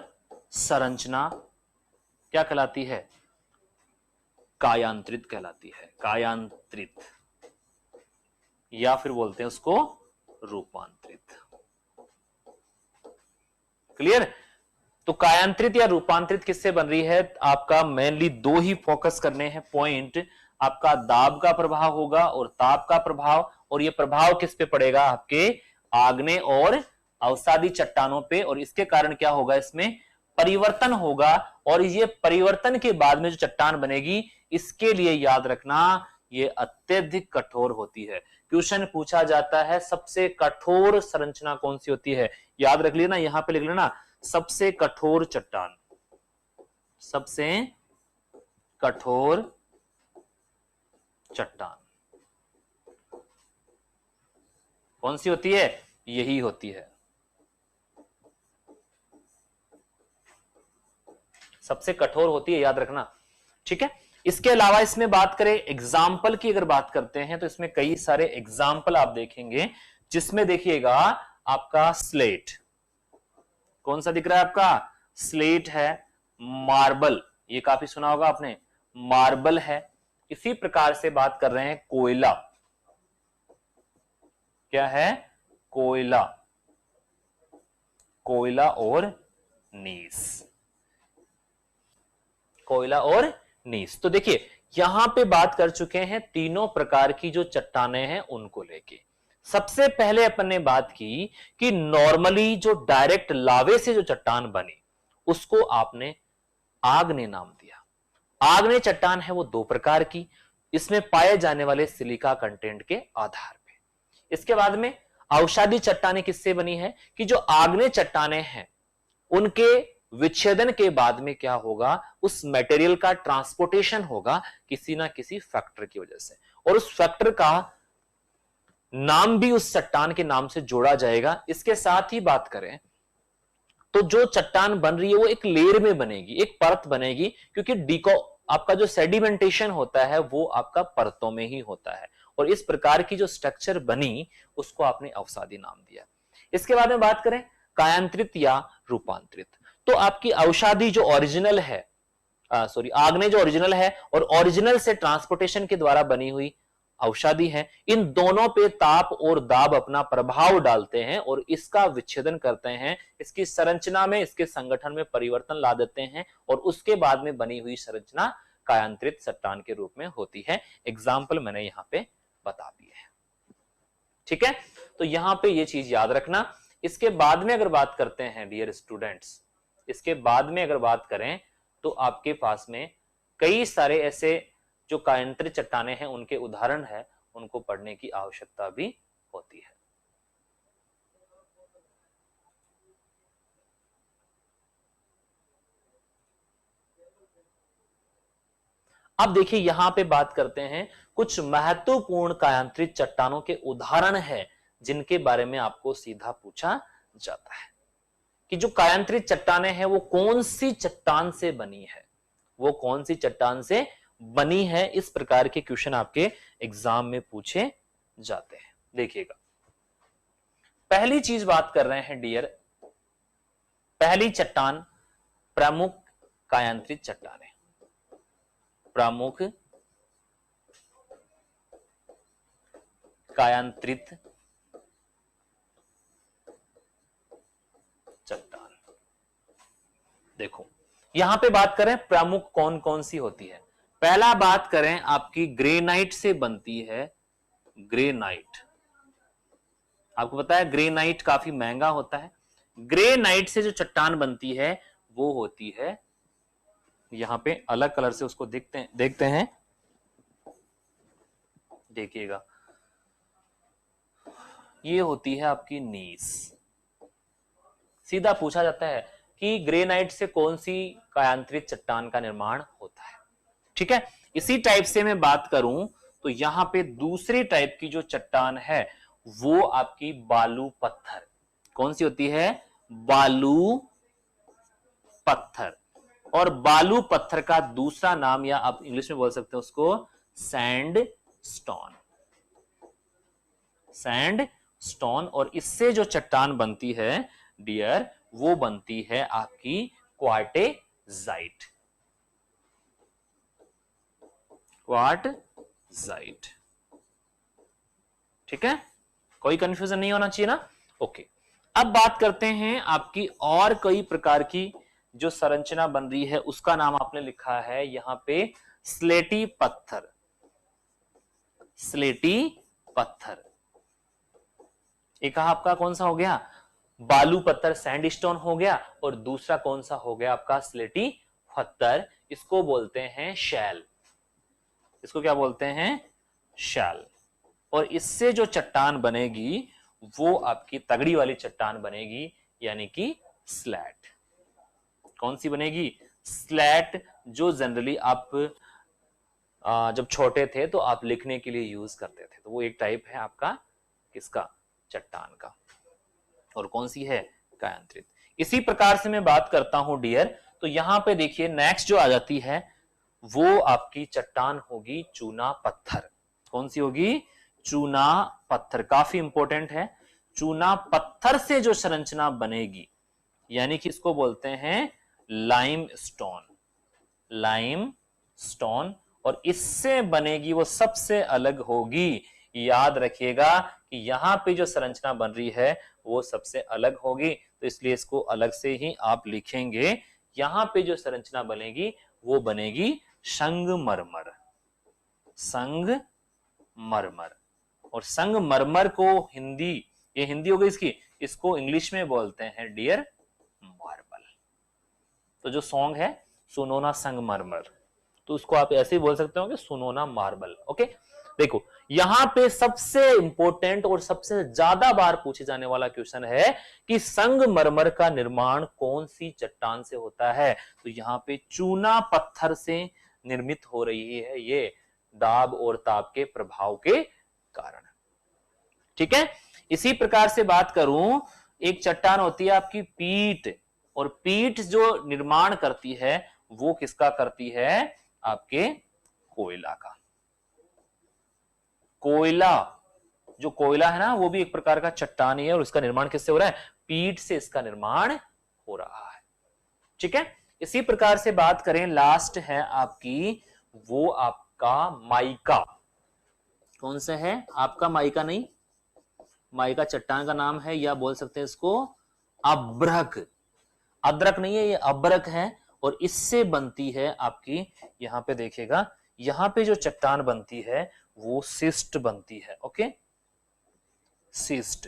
संरचना क्या कहलाती है? कायांतरित कहलाती है, कायांतरित, या फिर बोलते हैं उसको रूपांतरित। क्लियर? तो कायांतरित या रूपांतरित किससे बन रही है? आपका मेनली दो ही फोकस करने हैं पॉइंट, आपका दाब का प्रभाव होगा और ताप का प्रभाव, और ये प्रभाव किस पे पड़ेगा? आपके आग्नेय और अवसादी चट्टानों पे, और इसके कारण क्या होगा? इसमें परिवर्तन होगा, और ये परिवर्तन के बाद में जो चट्टान बनेगी, इसके लिए याद रखना ये अत्यधिक कठोर होती है। क्वेश्चन पूछा जाता है सबसे कठोर संरचना कौन सी होती है? याद रख लेना, यहां पे लिख लेना सबसे कठोर चट्टान, सबसे कठोर चट्टान कौन सी होती है? यही होती है, सबसे कठोर होती है, याद रखना। ठीक है, इसके अलावा इसमें बात करें एग्जाम्पल की, अगर बात करते हैं तो इसमें कई सारे एग्जाम्पल आप देखेंगे, जिसमें देखिएगा आपका स्लेट, कौन सा दिख रहा है आपका? स्लेट है, मार्बल, ये काफी सुना होगा आपने, मार्बल है। इसी प्रकार से बात कर रहे हैं कोयला, क्या है? कोयला, कोयला और नीस, कोयला और नीस। तो देखिए यहां पे बात कर चुके हैं तीनों प्रकार की जो चट्टानें हैं उनको लेके। सबसे पहले अपन ने बात की कि नॉर्मली जो डायरेक्ट लावे से जो चट्टान बनी उसको आपने आग्नेय नाम दिया। आग्नेय चट्टान है वो दो प्रकार की, इसमें पाए जाने वाले सिलिका कंटेंट के आधार पे। इसके बाद में अवसादी चट्टानें किससे बनी है? कि जो आग्नेय चट्टानें हैं उनके विच्छेदन के बाद में क्या होगा? उस मटेरियल का ट्रांसपोर्टेशन होगा किसी ना किसी फैक्टर की वजह से, और उस फैक्टर का नाम भी उस चट्टान के नाम से जोड़ा जाएगा। इसके साथ ही बात करें तो जो चट्टान बन रही है वो एक लेयर में बनेगी, एक परत बनेगी, क्योंकि डीको आपका जो सेडिमेंटेशन होता है वो आपका परतों में ही होता है, और इस प्रकार की जो स्ट्रक्चर बनी उसको आपने अवसादी नाम दिया। इसके बाद में बात करें कायांतरित या रूपांतरित, तो आपकी अवसादी जो ओरिजिनल है, सॉरी आग्नेय जो ओरिजिनल है और ओरिजिनल से ट्रांसपोर्टेशन के द्वारा बनी हुई अवसादी है, इन दोनों पे ताप और दाब अपना प्रभाव डालते हैं और इसका विच्छेदन करते हैं, इसकी संरचना में, इसके संगठन में परिवर्तन ला देते हैं, और उसके बाद में बनी हुई संरचना कायांतरित चट्टान के रूप में होती है। एग्जाम्पल मैंने यहां पे बता दिए हैं। ठीक है, तो यहां पे ये चीज याद रखना। इसके बाद में अगर बात करते हैं डियर स्टूडेंट्स, इसके बाद में अगर बात करें तो आपके पास में कई सारे ऐसे जो कायांतरित चट्टानें हैं उनके उदाहरण है, उनको पढ़ने की आवश्यकता भी होती है। अब देखिए यहां पे बात करते हैं कुछ महत्वपूर्ण कायांतरित चट्टानों के उदाहरण है जिनके बारे में आपको सीधा पूछा जाता है कि जो कायांतरित चट्टानें हैं वो कौन सी चट्टान से बनी है, वो कौन सी चट्टान से बनी है। इस प्रकार के क्वेश्चन आपके एग्जाम में पूछे जाते हैं। देखिएगा पहली चीज बात कर रहे हैं डियर, पहली चट्टान प्रमुख कायांतरित चट्टानें, प्रमुख कायांतरित चट्टान। देखो यहां पे बात करें प्रमुख कौन कौन सी होती है। पहला बात करें आपकी ग्रेनाइट से बनती है, ग्रेनाइट, आपको पता है ग्रेनाइट काफी महंगा होता है। ग्रेनाइट से जो चट्टान बनती है वो होती है, यहां पे अलग कलर से उसको देखते हैं, देखिएगा, ये होती है आपकी नीस। सीधा पूछा जाता है कि ग्रेनाइट से कौन सी कायांतरित चट्टान का निर्माण होता है। ठीक है, इसी टाइप से मैं बात करूं तो यहां पे दूसरी टाइप की जो चट्टान है वो आपकी बालू पत्थर। कौन सी होती है? बालू पत्थर। और बालू पत्थर का दूसरा नाम, या आप इंग्लिश में बोल सकते हो उसको सैंड स्टोन। Sand stone. और इससे जो चट्टान बनती है डियर, वो बनती है आपकी क्वार्टेजाइट। क्वार्टजाइट। ठीक है, कोई कंफ्यूजन नहीं होना चाहिए ना। ओके, अब बात करते हैं आपकी और कई प्रकार की जो संरचना बन रही है, उसका नाम आपने लिखा है यहां पे स्लेटी पत्थर। स्लेटी पत्थर। एक आपका कौन सा हो गया? बालू पत्थर, सैंडस्टोन हो गया। और दूसरा कौन सा हो गया आपका? स्लेटी पत्थर। इसको बोलते हैं शैल। इसको क्या बोलते हैं? शैल। और इससे जो चट्टान बनेगी वो आपकी तगड़ी वाली चट्टान बनेगी, यानी कि स्लैट। कौन सी बनेगी? स्लैट, जो जनरली आप जब छोटे थे तो आप लिखने के लिए यूज करते थे। तो वो एक टाइप है आपका किसका? चट्टान का। और कौन सी है? कायांतरित। इसी प्रकार से मैं बात करता हूं डियर, तो यहां पे देखिए नेक्स्ट जो आ जाती है वो आपकी चट्टान होगी चूना पत्थर। कौन सी होगी? चूना पत्थर। काफी इंपॉर्टेंट है। चूना पत्थर से जो संरचना बनेगी, यानी कि इसको बोलते हैं लाइम स्टोन। Lime stone. और इससे बनेगी वो सबसे अलग होगी। याद रखिएगा कि यहां पे जो संरचना बन रही है वो सबसे अलग होगी, तो इसलिए इसको अलग से ही आप लिखेंगे। यहां पे जो संरचना बनेगी वो बनेगी संगमरमर। संगमरमर। और संगमरमर को हिंदी, ये हिंदी हो गई इसकी, इसको इंग्लिश में बोलते हैं डियर मार्बल। तो जो सॉन्ग है सुनो ना संगमरमर, तो उसको आप ऐसे ही बोल सकते हो कि सुनो ना मार्बल। ओके, देखो यहां पे सबसे इंपॉर्टेंट और सबसे ज्यादा बार पूछे जाने वाला क्वेश्चन है कि संगमरमर का निर्माण कौन सी चट्टान से होता है? तो यहां पे चूना पत्थर से निर्मित हो रही है ये, दाब और ताप के प्रभाव के कारण। ठीक है, इसी प्रकार से बात करूं, एक चट्टान होती है आपकी पीट। और पीट जो निर्माण करती है वो किसका करती है? आपके कोयला का। कोयला, जो कोयला है ना वो भी एक प्रकार का चट्टान ही है, और इसका निर्माण किससे हो रहा है? पीट से इसका निर्माण हो रहा है। ठीक है, इसी प्रकार से बात करें, लास्ट है आपकी वो आपका माइका। कौन सा है आपका? माइका नहीं, माइका चट्टान का नाम है, या बोल सकते हैं इसको अभ्रक। अदरक नहीं है, ये अभ्रक है। और इससे बनती है आपकी, यहां पे देखिएगा, यहां पे जो चट्टान बनती है वो सिस्ट बनती है। Okay, cyst.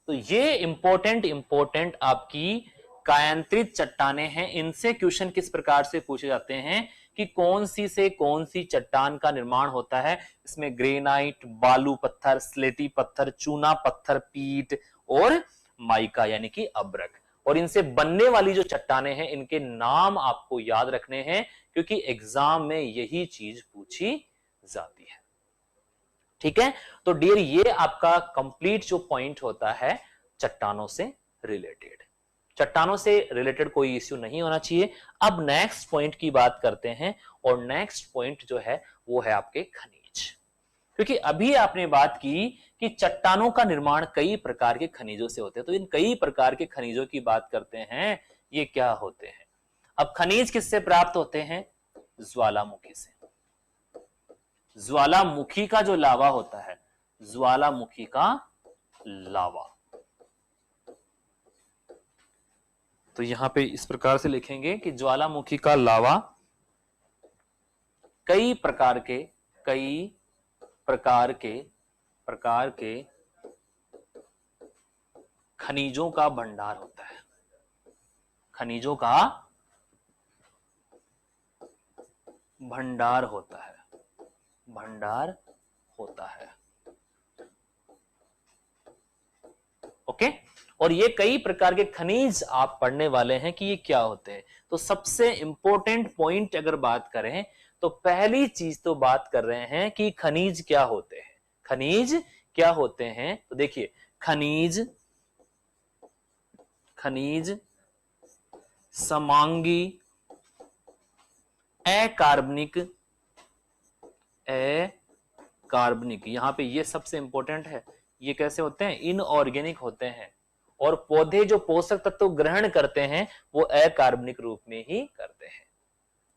तो ये इंपॉर्टेंट आपकी कायांतरित चट्टानें हैं। इनसे क्वेश्चन किस प्रकार से पूछे जाते हैं कि कौन सी से कौन सी चट्टान का निर्माण होता है? इसमें ग्रेनाइट, बालू पत्थर, स्लेटी पत्थर, चूना पत्थर, पीट और माइका यानी कि अभ्रक। और इनसे बनने वाली जो चट्टानें हैं इनके नाम आपको याद रखने हैं, क्योंकि एग्जाम में यही चीज पूछी जाती है। ठीक है, तो डियर ये आपका कंप्लीट जो पॉइंट होता है चट्टानों से रिलेटेड। चट्टानों से रिलेटेड कोई इश्यू नहीं होना चाहिए। अब नेक्स्ट पॉइंट की बात करते हैं, और नेक्स्ट पॉइंट जो है वो है आपके खनिज। क्योंकि अभी आपने बात की कि चट्टानों का निर्माण कई प्रकार के खनिजों से होते हैं, तो इन कई प्रकार के खनिजों की बात करते हैं, ये क्या होते हैं? अब खनिज किससे प्राप्त होते हैं? ज्वालामुखी से। ज्वालामुखी का जो लावा होता है, ज्वालामुखी का लावा, तो यहां पे इस प्रकार से लिखेंगे कि ज्वालामुखी का लावा कई प्रकार के खनिजों का भंडार होता है, खनिजों का भंडार होता है, भंडार होता है। ओके, और ये कई प्रकार के खनिज आप पढ़ने वाले हैं कि ये क्या होते हैं। तो सबसे इंपॉर्टेंट पॉइंट अगर बात करें तो पहली चीज तो बात कर रहे हैं कि खनिज क्या होते हैं। खनिज क्या होते हैं तो देखिए, खनिज खनिज समांगी अकार्बनिक, अकार्बनिक, यहां पे ये सबसे इंपॉर्टेंट है। ये कैसे होते हैं, इनऑर्गेनिक होते हैं, और पौधे जो पोषक तत्व ग्रहण करते हैं वो अकार्बनिक रूप में ही करते हैं।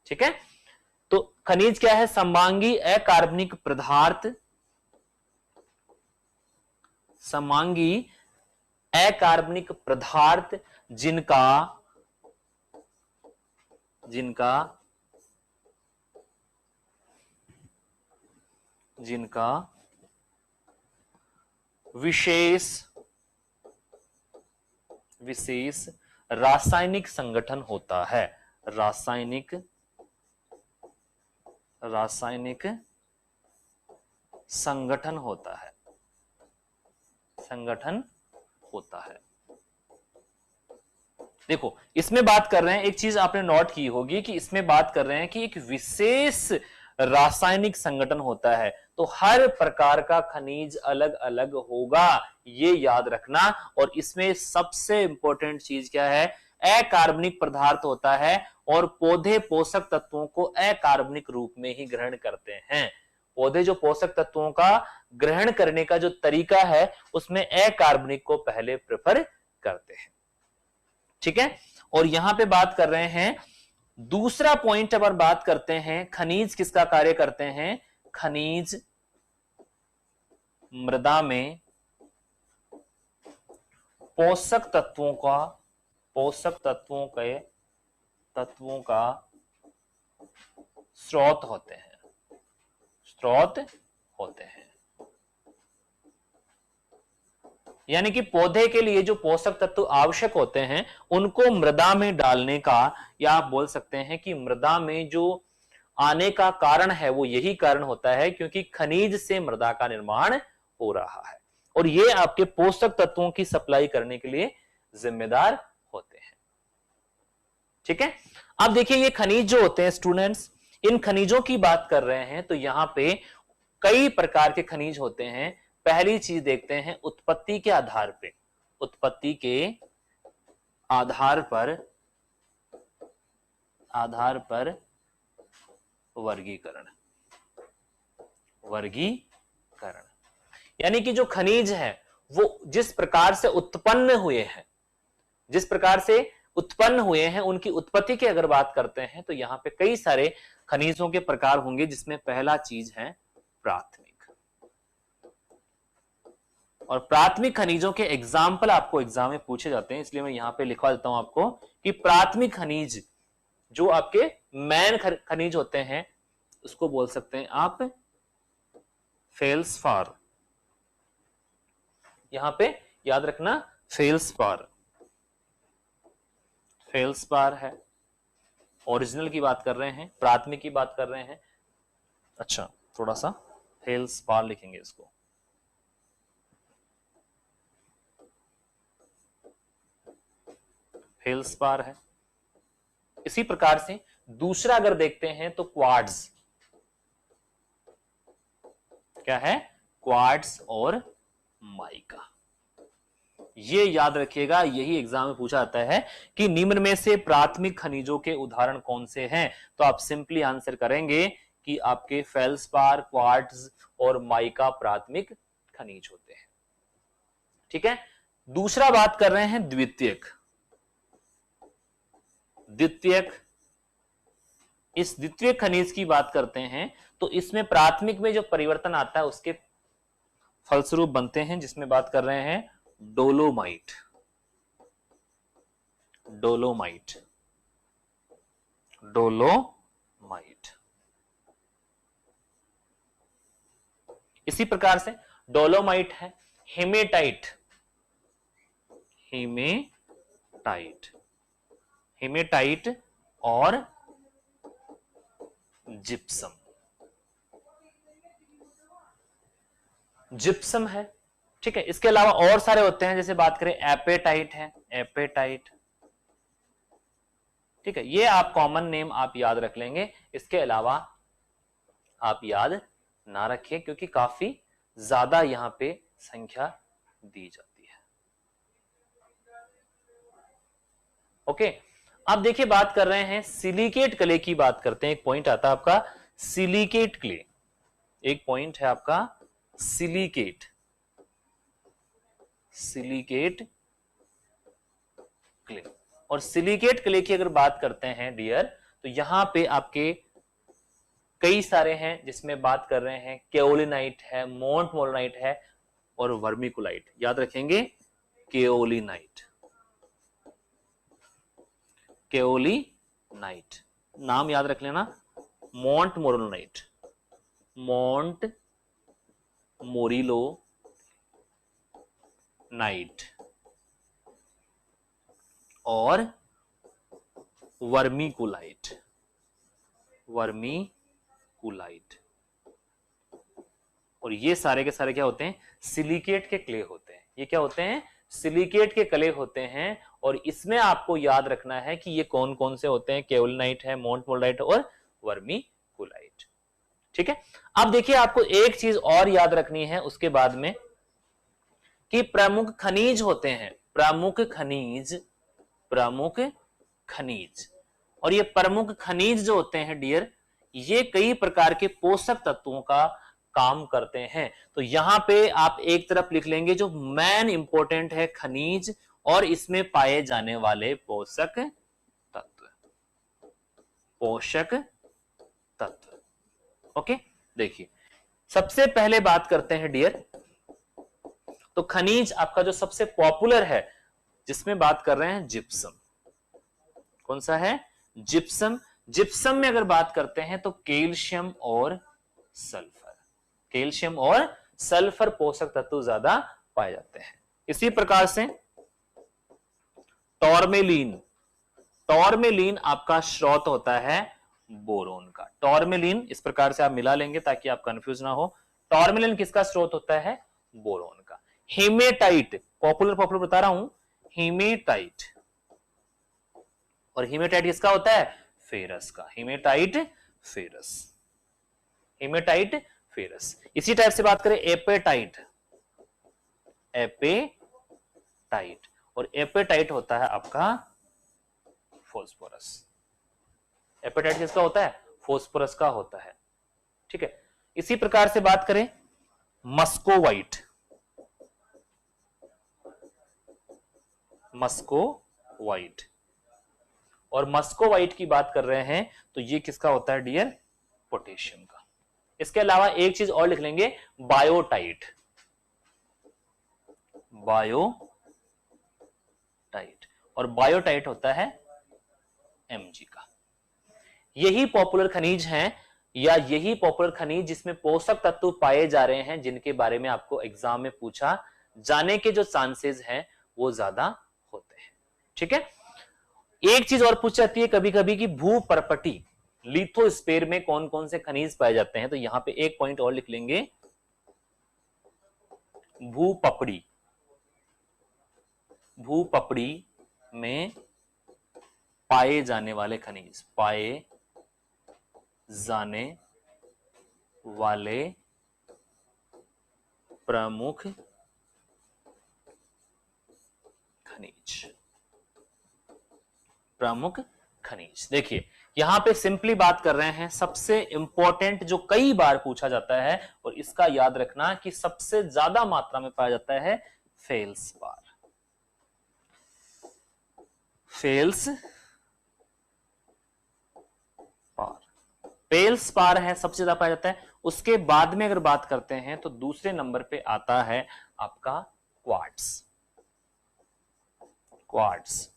ठीक है, तो खनिज क्या है, समांगी अकार्बनिक पदार्थ, समांगी अकार्बनिक पदार्थ जिनका जिनका जिनका विशेष विशेष रासायनिक संगठन होता है, रासायनिक संगठन होता है, संगठन होता है। देखो इसमें बात कर रहे हैं, एक चीज आपने नोट की होगी कि इसमें बात कर रहे हैं कि एक विशेष रासायनिक संगठन होता है, तो हर प्रकार का खनिज अलग अलग होगा, ये याद रखना। और इसमें सबसे इंपॉर्टेंट चीज क्या है, अकार्बनिक पदार्थ होता है, और पौधे पोषक तत्वों को अकार्बनिक रूप में ही ग्रहण करते हैं। पौधे जो पोषक तत्वों का ग्रहण करने का जो तरीका है उसमें अकार्बनिक को पहले प्रेफर करते हैं। ठीक है, और यहां पे बात कर रहे हैं दूसरा पॉइंट, अब बात करते हैं खनिज किसका कार्य करते हैं। खनिज मृदा में पोषक तत्वों का स्रोत होते हैं, स्रोत होते हैं। यानी कि पौधे के लिए जो पोषक तत्व आवश्यक होते हैं उनको मृदा में डालने का, या आप बोल सकते हैं कि मृदा में जो आने का कारण है वो यही कारण होता है क्योंकि खनिज से मृदा का निर्माण हो रहा है, और ये आपके पोषक तत्वों की सप्लाई करने के लिए जिम्मेदार होते हैं। ठीक है, अब देखिए ये खनिज जो होते हैं स्टूडेंट्स, इन खनिजों की बात कर रहे हैं तो यहां पे कई प्रकार के खनिज होते हैं। पहली चीज देखते हैं उत्पत्ति के आधार पे, उत्पत्ति के आधार पर वर्गीकरण, यानी कि जो खनिज है वो जिस प्रकार से उत्पन्न हुए हैं उनकी उत्पत्ति की अगर बात करते हैं तो यहां पे कई सारे खनिजों के प्रकार होंगे, जिसमें पहला चीज है प्राथमिक। और प्राथमिक खनिजों के एग्जाम्पल आपको एग्जाम में पूछे जाते हैं, इसलिए मैं यहां पे लिखवा देता हूं आपको कि प्राथमिक खनिज जो आपके मेन खनिज होते हैं उसको बोल सकते हैं आप फेल्सपार। यहां पे याद रखना फेल्सपार है। ओरिजिनल की बात कर रहे हैं, प्राथमिक की बात कर रहे हैं। अच्छा, थोड़ा सा फेल्सपार लिखेंगे इसको। फेल्सपार है। इसी प्रकार से दूसरा अगर देखते हैं तो क्वार्ट्ज, क्या है, क्वार्ट्ज और माइका। ये याद रखिएगा, यही एग्जाम में पूछा जाता है कि निम्न में से प्राथमिक खनिजों के उदाहरण कौन से हैं, तो आप सिंपली आंसर करेंगे कि आपके फेल्सपार, क्वार्ट्ज और माइका प्राथमिक खनिज होते हैं। ठीक है, दूसरा बात कर रहे हैं द्वितीयक। इस द्वितीयक खनिज की बात करते हैं तो इसमें प्राथमिक में जो परिवर्तन आता है उसके फलस्वरूप बनते हैं, जिसमें बात कर रहे हैं डोलोमाइट। इसी प्रकार से डोलोमाइट है, हेमेटाइट हेमेटाइट, हेमेटाइट और जिप्सम, जिप्सम है। ठीक है, इसके अलावा और सारे होते हैं, जैसे बात करें एपेटाइट है, एपेटाइट। ठीक है, ये आप कॉमन नेम आप याद रख लेंगे, इसके अलावा आप याद ना रखें क्योंकि काफी ज्यादा यहां पे संख्या दी जाती है। ओके, अब देखिए बात कर रहे हैं सिलिकेट क्ले की, बात करते हैं। एक पॉइंट आता है आपका सिलिकेट क्ले, एक पॉइंट है आपका सिलिकेट, सिलिकेट क्ले। और सिलिकेट क्ले की अगर बात करते हैं डियर, तो यहां पे आपके कई सारे हैं, जिसमें बात कर रहे हैं केओलिनाइट है, मोंटमोलोनाइट है और वर्मिकुलाइट। याद रखेंगे केओलिनाइट, केओलिनाइट नाम याद रख लेना, मोंटमोलोनाइट, मोंट मोरिलो नाइट और वर्मिकुलाइट, वर्मिकुलाइट। और ये सारे के सारे क्या होते हैं, सिलिकेट के क्ले होते हैं। ये क्या होते हैं, सिलिकेट के क्ले होते हैं। और इसमें आपको याद रखना है कि ये कौन कौन से होते हैं, केओलिनाइट है, मोंटमोलोनाइट और वर्मिकुलाइट। ठीक है, अब देखिए आपको एक चीज और याद रखनी है उसके बाद में, कि प्रमुख खनिज होते हैं, प्रमुख खनिज, प्रमुख खनिज। और ये प्रमुख खनिज जो होते हैं डियर, ये कई प्रकार के पोषक तत्वों का काम करते हैं। तो यहां पे आप एक तरफ लिख लेंगे जो मेन इंपॉर्टेंट है खनिज, और इसमें पाए जाने वाले पोषक तत्व, पोषक तत्व। ओके, देखिए सबसे पहले बात करते हैं डियर, तो खनिज आपका जो सबसे पॉपुलर है, जिसमें बात कर रहे हैं जिप्सम। कौन सा है, जिप्सम। जिप्सम में अगर बात करते हैं तो कैल्शियम और सल्फर, कैल्शियम और सल्फर पोषक तत्व ज्यादा पाए जाते हैं। इसी प्रकार से टॉर्मेलिन, टॉर्मेलिन आपका स्रोत होता है बोरोन का। टॉर्मेलिन इस प्रकार से आप मिला लेंगे ताकि आप कंफ्यूज ना हो। टॉर्मेलिन किसका स्रोत होता है, बोरोन का। हेमेटाइट, पॉपुलर पॉपुलर बता रहा हूं, हेमेटाइट। और हेमेटाइट किसका होता है, फेरस का, हेमेटाइट फेरस, हेमेटाइट फेरस। इसी टाइप से बात करें एपेटाइट, एपेटाइट। और एपेटाइट होता है आपका फॉस्फोरस। एपेटाइट किसका होता है, फॉस्फोरस का होता है। ठीक है, इसी प्रकार से बात करें मस्कोवाइट, मस्कोवाइट। और मस्कोवाइट की बात कर रहे हैं तो ये किसका होता है डियर, पोटेशियम का। इसके अलावा एक चीज और लिख लेंगे, बायोटाइट, बायोटाइट। और बायोटाइट होता है Mg का। यही पॉपुलर खनिज हैं, या यही पॉपुलर खनिज जिसमें पोषक तत्व पाए जा रहे हैं, जिनके बारे में आपको एग्जाम में पूछा जाने के जो चांसेस हैं वो ज्यादा होते हैं। ठीक है, एक चीज और पूछ जाती है कभी कभी कि भूपर्पटी, लिथोस्फीयर में कौन कौन से खनिज पाए जाते हैं, तो यहां पे एक पॉइंट और लिख लेंगे, भूपपड़ी, भूपपड़ी में पाए जाने वाले खनिज, पाए जाने वाले प्रमुख खनिज, प्रमुख खनिज। देखिए यहां पे सिंपली बात कर रहे हैं, सबसे इंपॉर्टेंट जो कई बार पूछा जाता है, और इसका याद रखना कि सबसे ज्यादा मात्रा में पाया जाता है फेल्सपार, फेल्सपार, फेल्सपार है सबसे ज्यादा पाया जाता है। उसके बाद में अगर बात करते हैं तो दूसरे नंबर पे आता है आपका क्वार्ट्ज, क्वार्ट्ज।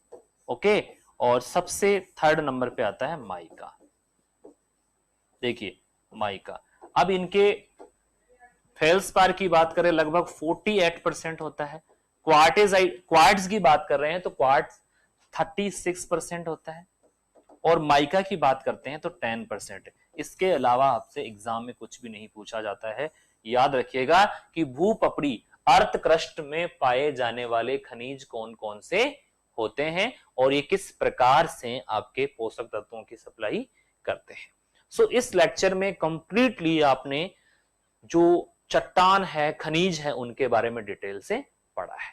ओके, और सबसे थर्ड नंबर पे आता है माइका। देखिए माइका, अब इनके फेल्सपार की बात करें लगभग 48% होता है, क्वार्ट्ज की बात कर रहे हैं तो क्वार्ट्ज 36% होता है, और माइका की बात करते हैं तो 10%। इसके अलावा आपसे एग्जाम में कुछ भी नहीं पूछा जाता है। याद रखिएगा कि भूपपड़ी अर्थ क्रस्ट में पाए जाने वाले खनिज कौन कौन से होते हैं और ये किस प्रकार से आपके पोषक तत्वों की सप्लाई करते हैं। सो इस लेक्चर में कंप्लीटली आपने जो चट्टान है, खनिज है, उनके बारे में डिटेल से पढ़ा है।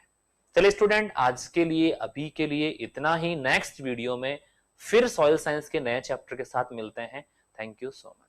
चलिए स्टूडेंट, आज के लिए अभी के लिए इतना ही। नेक्स्ट वीडियो में फिर सॉइल साइंस के नए चैप्टर के साथ मिलते हैं। Thank you so much.